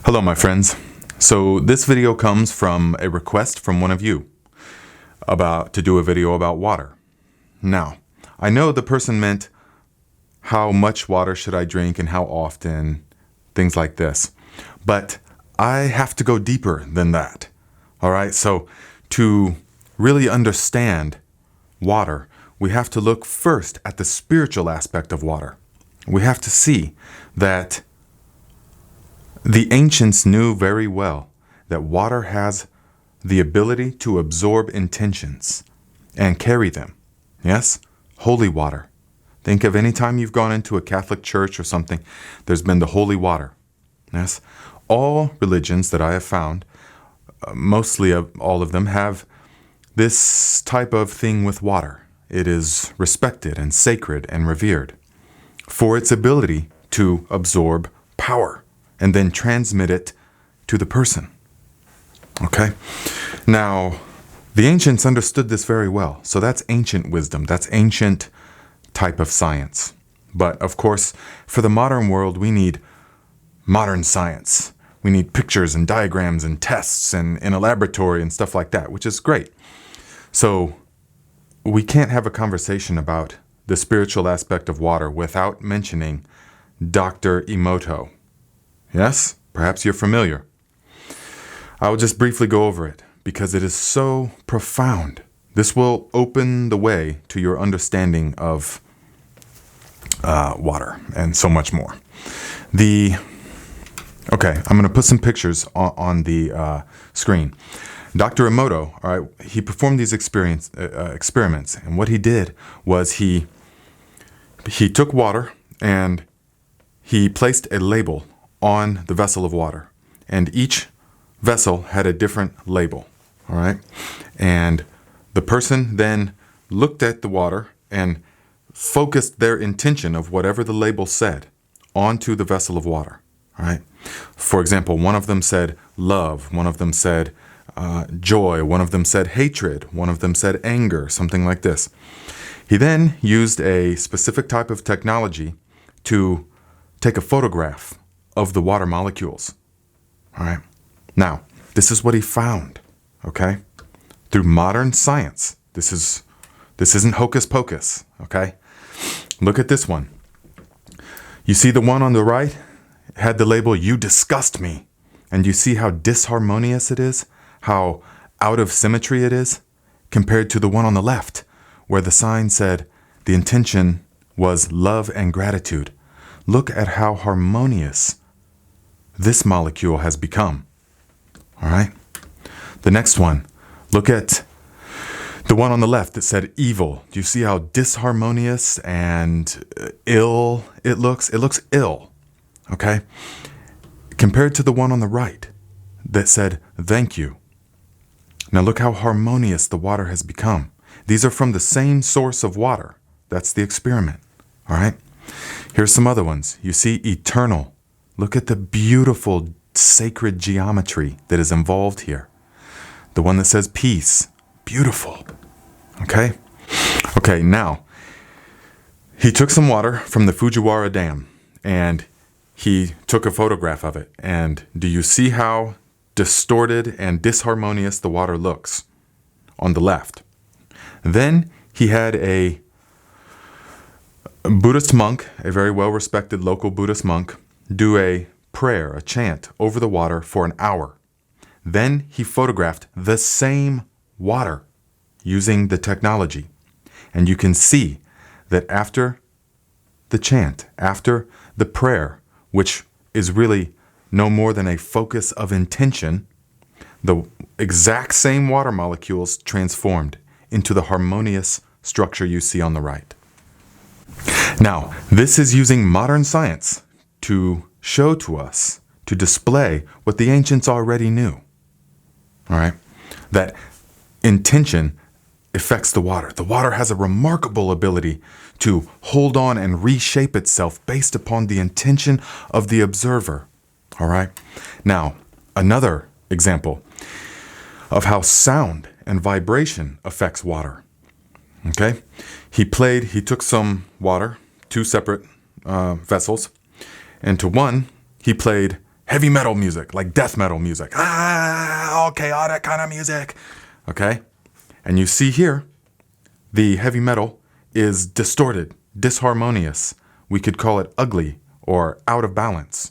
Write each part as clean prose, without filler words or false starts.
Hello, my friends. So this video comes from a request from one of you to do a video about water. Now, I know the person meant how much water should I drink and how often, things like this. But I have to go deeper than that. All right, so to really understand water, we have to look first at the spiritual aspect of water. We have to see that the ancients knew very well that water has the ability to absorb intentions and carry them. Yes? Holy water. Think of any time you've gone into a Catholic church or something, there's been the holy water. Yes? All religions that I have found, mostly all of them, have this type of thing with water. It is respected and sacred and revered for its ability to absorb power and then transmit it to the person. Okay? Now, the ancients understood this very well. So that's ancient wisdom. That's ancient type of science. But of course, for the modern world, we need modern science. We need pictures and diagrams and tests and in a laboratory and stuff like that, which is great. So we can't have a conversation about the spiritual aspect of water without mentioning Dr. Emoto. Yes? Perhaps you're familiar. I will just briefly go over it because it is so profound. This will open the way to your understanding of water and so much more. Okay, I'm going to put some pictures on the screen. Dr. Emoto, all right, he performed these experiments, and what he did was he took water and he placed a label on the vessel of water, and each vessel had a different label, all right? And the person then looked at the water and focused their intention of whatever the label said onto the vessel of water, all right? For example, one of them said love, one of them said joy, one of them said hatred, one of them said anger, something like this. He then used a specific type of technology to take a photograph of the water molecules. All right. Now, this is what he found, okay? Through modern science. This isn't hocus pocus, okay? Look at this one. You see the one on the right had the label, "You disgust me." And you see how disharmonious it is, how out of symmetry it is, compared to the one on the left, where the sign said the intention was love and gratitude. Look at how harmonious this molecule has become. All right? The next one, look at the one on the left that said evil. Do you see how disharmonious and ill it looks? It looks ill, okay? Compared to the one on the right that said thank you. Now look how harmonious the water has become. These are from the same source of water. That's the experiment, all right? Here's some other ones. You see eternal. Look at the beautiful sacred geometry that is involved here. The one that says peace. Beautiful. Okay? Okay, now, he took some water from the Fujiwara Dam and he took a photograph of it. And do you see how distorted and disharmonious the water looks on the left? Then he had a Buddhist monk, a very well-respected local Buddhist monk, do a prayer, a chant over the water for an hour. Then he photographed the same water using the technology. And you can see that after the chant, after the prayer, which is really no more than a focus of intention, the exact same water molecules transformed into the harmonious structure you see on the right. Now, this is using modern science to show to us, to display what the ancients already knew. All right? That intention affects the water. The water has a remarkable ability to hold on and reshape itself based upon the intention of the observer. All right? Now, another example of how sound and vibration affects water. Okay? He took some water, two separate vessels, and to one, he played heavy metal music, like death metal music. All chaotic kind of music. Okay? And you see here, the heavy metal is distorted, disharmonious. We could call it ugly or out of balance.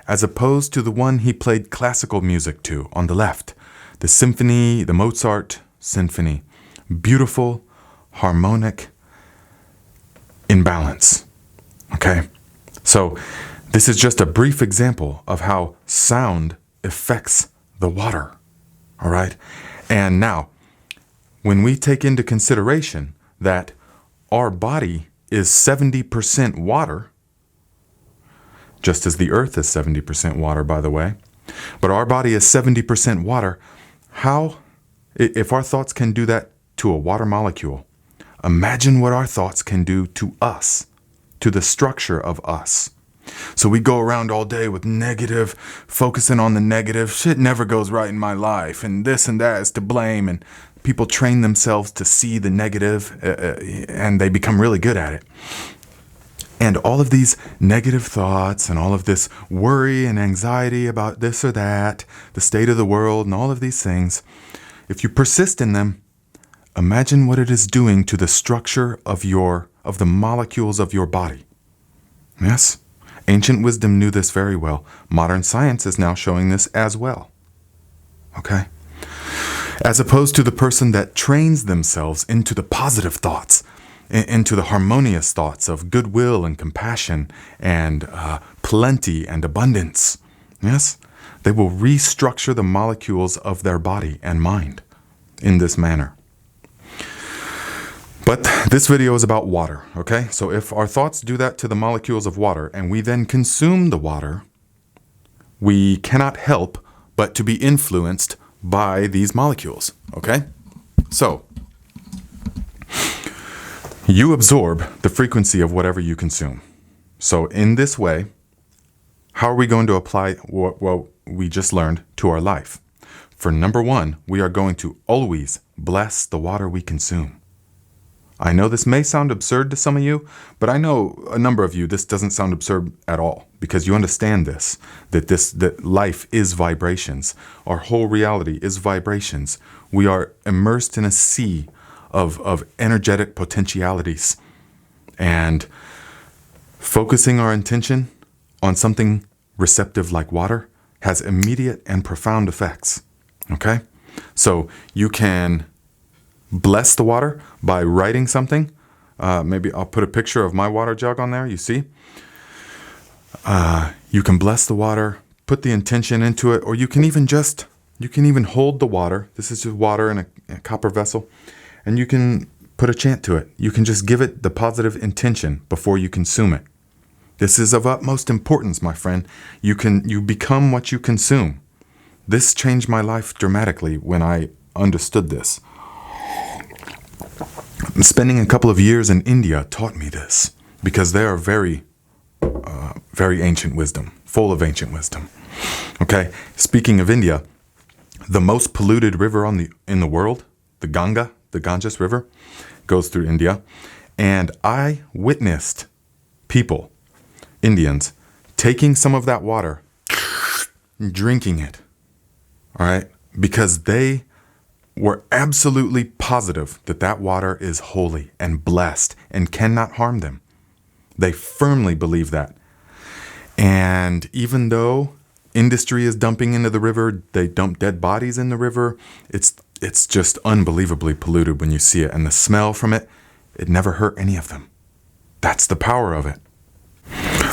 As opposed to the one he played classical music to on the left, the symphony, the Mozart symphony. Beautiful, harmonic, in balance. Okay? So this is just a brief example of how sound affects the water. All right? And now, when we take into consideration that our body is 70% water, just as the earth is 70% water, by the way, but our body is 70% water, how, if our thoughts can do that to a water molecule, imagine what our thoughts can do to us, to the structure of us. So we go around all day with negative, focusing on the negative. Shit never goes right in my life, and this and that is to blame. And people train themselves to see the negative, and they become really good at it. And all of these negative thoughts and all of this worry and anxiety about this or that, the state of the world and all of these things, if you persist in them, imagine what it is doing to the structure of the molecules of your body. Yes? Ancient wisdom knew this very well. Modern science is now showing this as well. Okay? As opposed to the person that trains themselves into the positive thoughts, into the harmonious thoughts of goodwill and compassion and plenty and abundance. Yes? They will restructure the molecules of their body and mind in this manner. But this video is about water, okay? So if our thoughts do that to the molecules of water and we then consume the water, we cannot help but to be influenced by these molecules, okay? So you absorb the frequency of whatever you consume. So in this way, how are we going to apply what we just learned to our life? For number one, we are going to always bless the water we consume. I know this may sound absurd to some of you, but I know a number of you, this doesn't sound absurd at all because you understand this, that life is vibrations. Our whole reality is vibrations. We are immersed in a sea of energetic potentialities, and focusing our intention on something receptive like water has immediate and profound effects. Okay? So you can bless the water by writing something. Maybe I'll put a picture of my water jug on there, you see? You can bless the water, put the intention into it, or you can even hold the water. This is just water in a copper vessel, and you can put a chant to it. You can just give it the positive intention before you consume it. This is of utmost importance, my friend. You become what you consume. This changed my life dramatically when I understood this. Spending a couple of years in India taught me this because they are very ancient wisdom, full of ancient wisdom. Okay, speaking of India, the most polluted river in the world, the Ganges River, goes through India, and I witnessed people, Indians, taking some of that water, drinking it. All right, because they were absolutely positive that water is holy and blessed and cannot harm them. They firmly believe that. And even though industry is dumping into the river, they dump dead bodies in the river, it's just unbelievably polluted when you see it. And the smell from it never hurt any of them. That's the power of it.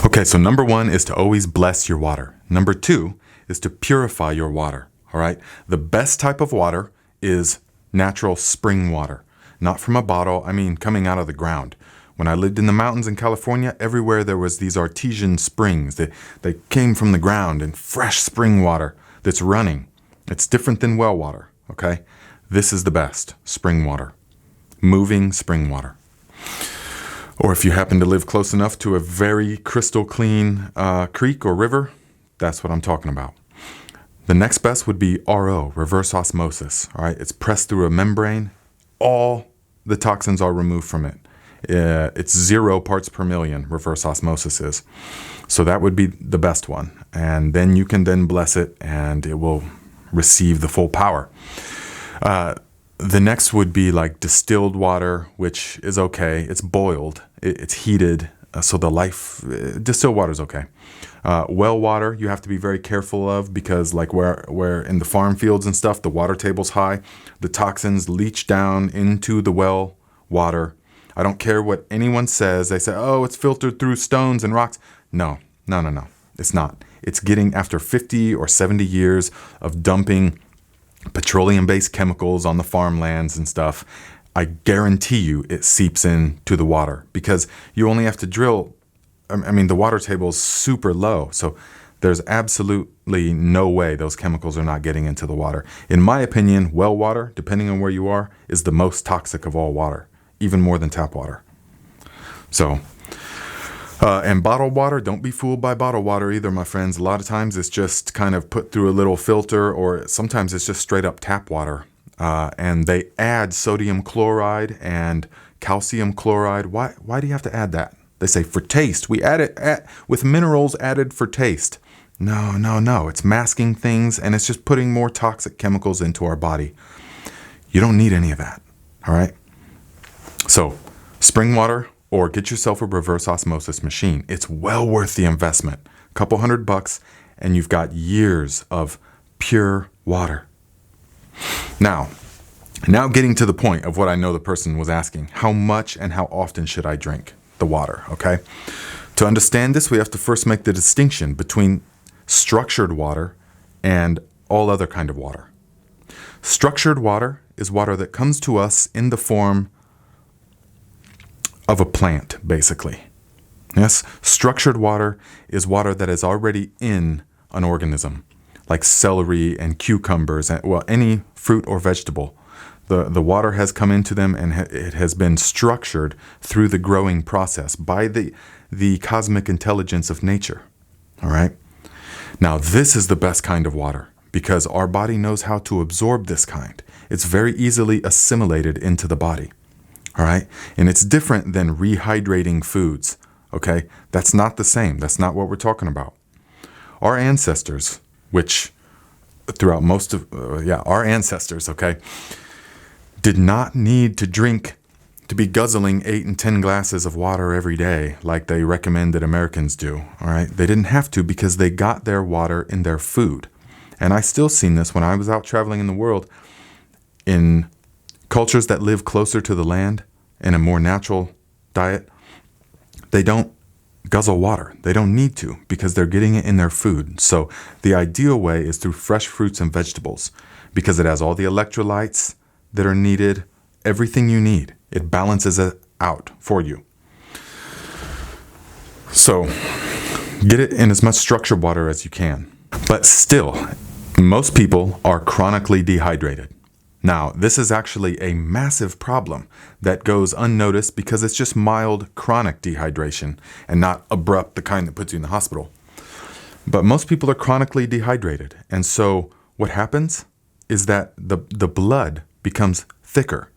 Okay, so number one is to always bless your water. Number two is to purify your water. All right, the best type of water is natural spring water, not from a bottle. I mean, coming out of the ground. When I lived in the mountains in California, everywhere there was these artesian springs. They came from the ground and fresh spring water that's running. It's different than well water, okay? This is the best, spring water, moving spring water. Or if you happen to live close enough to a very crystal clean creek or river, that's what I'm talking about. The next best would be RO, reverse osmosis. All right, it's pressed through a membrane. All the toxins are removed from it. It's 0 parts per million, reverse osmosis is. So that would be the best one. And then you can then bless it and it will receive the full power. The next would be like distilled water, which is okay. It's boiled, it's heated. So distilled water is okay. Well water, you have to be very careful of because like where in the farm fields and stuff, the water table's high, the toxins leach down into the well water. I don't care what anyone says. They say, oh, it's filtered through stones and rocks. No. It's not. It's getting after 50 or 70 years of dumping petroleum-based chemicals on the farmlands and stuff. I guarantee you it seeps into the water because you only have to drill. I mean, the water table is super low. So there's absolutely no way those chemicals are not getting into the water. In my opinion, well water, depending on where you are, is the most toxic of all water, even more than tap water. So, and bottled water, don't be fooled by bottled water either, my friends. A lot of times it's just kind of put through a little filter, or sometimes it's just straight up tap water. And they add sodium chloride and calcium chloride. Why do you have to add that? They say for taste. We add it with minerals added for taste. No. It's masking things and it's just putting more toxic chemicals into our body. You don't need any of that. All right. So spring water or get yourself a reverse osmosis machine. It's well worth the investment. A couple $100 and you've got years of pure water. Now getting to the point of what I know the person was asking. How much and how often should I drink the water? Okay. To understand this, we have to first make the distinction between structured water and all other kind of water. Structured water is water that comes to us in the form of a plant, basically. Yes, structured water is water that is already in an organism, like celery and cucumbers, and any fruit or vegetable. The water has come into them and it has been structured through the growing process by the cosmic intelligence of nature. All right. Now, this is the best kind of water because our body knows how to absorb this kind. It's very easily assimilated into the body. All right. And it's different than rehydrating foods. Okay. That's not the same. That's not what we're talking about. Our ancestors, which throughout most of, our ancestors, okay, did not need to be guzzling 8 and 10 glasses of water every day like they recommend that Americans do. All right. They didn't have to because they got their water in their food. And I still seen this when I was out traveling in the world in cultures that live closer to the land in a more natural diet. They don't guzzle water. They don't need to because they're getting it in their food. So the ideal way is through fresh fruits and vegetables because it has all the electrolytes that are needed, everything you need. It balances it out for you. So get it in as much structured water as you can. But still, most people are chronically dehydrated. Now, this is actually a massive problem that goes unnoticed because it's just mild chronic dehydration and not abrupt, the kind that puts you in the hospital. But most people are chronically dehydrated. And so what happens is that the blood becomes thicker.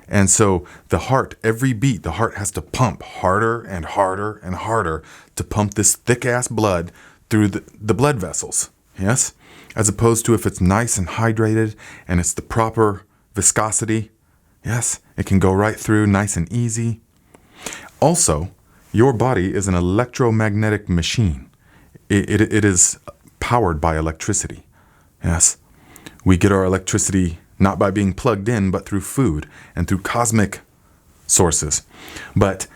And so the heart, every beat, the heart has to pump harder and harder and harder to pump this thick ass blood through the blood vessels. Yes? As opposed to if it's nice and hydrated and it's the proper viscosity. Yes, it can go right through nice and easy. Also, your body is an electromagnetic machine. It is powered by electricity. Yes, we get our electricity not by being plugged in, but through food and through cosmic sources. But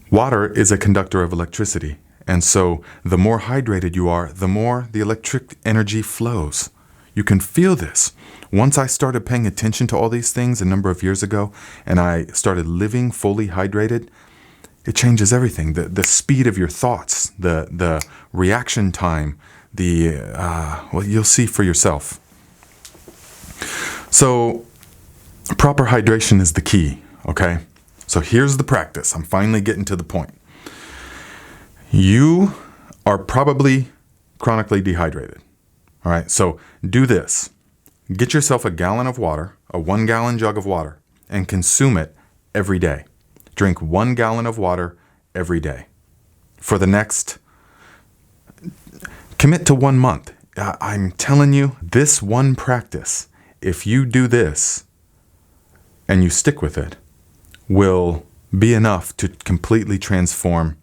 water is a conductor of electricity. And so the more hydrated you are, the more the electric energy flows. You can feel this. Once I started paying attention to all these things a number of years ago, and I started living fully hydrated, it changes everything. The speed of your thoughts, the reaction time, you'll see for yourself. So proper hydration is the key, okay? So here's the practice. I'm finally getting to the point. You are probably chronically dehydrated. All right, so do this. Get yourself a gallon of water, a 1-gallon jug of water, and consume it every day. Drink 1 gallon of water every day. For the next, commit to 1 month. I'm telling you, this one practice, if you do this and you stick with it, will be enough to completely transform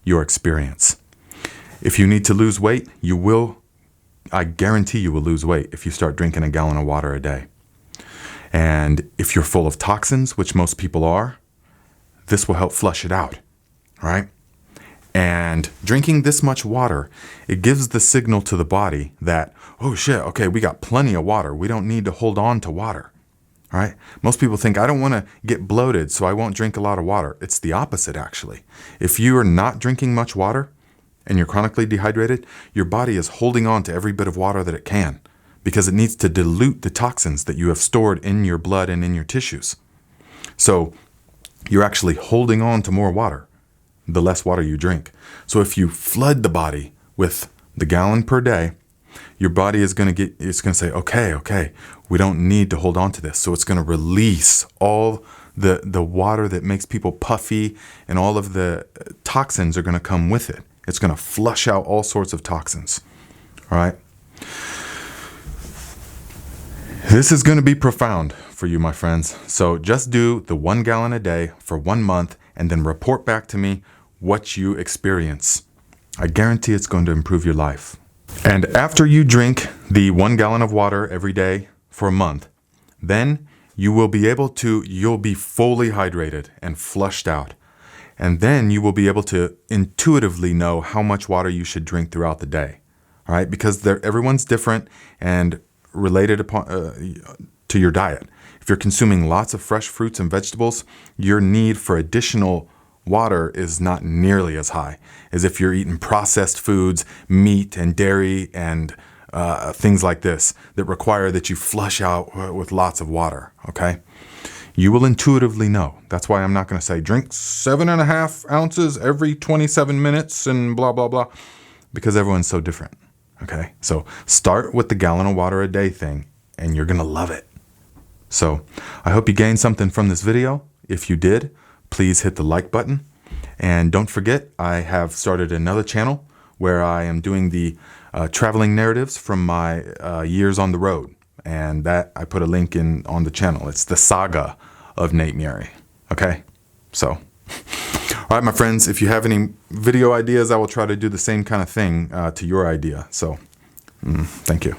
your experience. If you need to lose weight, I guarantee you will lose weight if you start drinking a gallon of water a day. And if you're full of toxins, which most people are, this will help flush it out, right? And drinking this much water, it gives the signal to the body that, oh shit, okay, we got plenty of water. We don't need to hold on to water, right? Most people think, I don't want to get bloated, so I won't drink a lot of water. It's the opposite, actually. If you are not drinking much water and you're chronically dehydrated, your body is holding on to every bit of water that it can because it needs to dilute the toxins that you have stored in your blood and in your tissues. So you're actually holding on to more water the less water you drink. So if you flood the body with the gallon per day, your body is going to say, okay, we don't need to hold on to this. So it's going to release all the water that makes people puffy, and all of the toxins are going to come with it. It's going to flush out all sorts of toxins. All right. This is going to be profound for you, my friends. So just do the 1 gallon a day for 1 month and then report back to me what you experience. I guarantee it's going to improve your life. And after you drink the 1 gallon of water every day for a month, then you'll be fully hydrated and flushed out. And then you will be able to intuitively know how much water you should drink throughout the day. All right? Because everyone's different and related to your diet. If you're consuming lots of fresh fruits and vegetables, your need for additional water is not nearly as high as if you're eating processed foods, meat and dairy and things like this that require that you flush out with lots of water, okay? You will intuitively know. That's why I'm not going to say drink 7.5 ounces every 27 minutes and blah, blah, blah, because everyone's so different, okay? So start with the gallon of water a day thing and you're going to love it. So I hope you gained something from this video. If you did, please hit the like button. And don't forget, I have started another channel where I am doing the traveling narratives from my years on the road. And that I put a link in on the channel. It's the saga of Nate Murray. Okay? So, all right, my friends, if you have any video ideas, I will try to do the same kind of thing to your idea. So, thank you.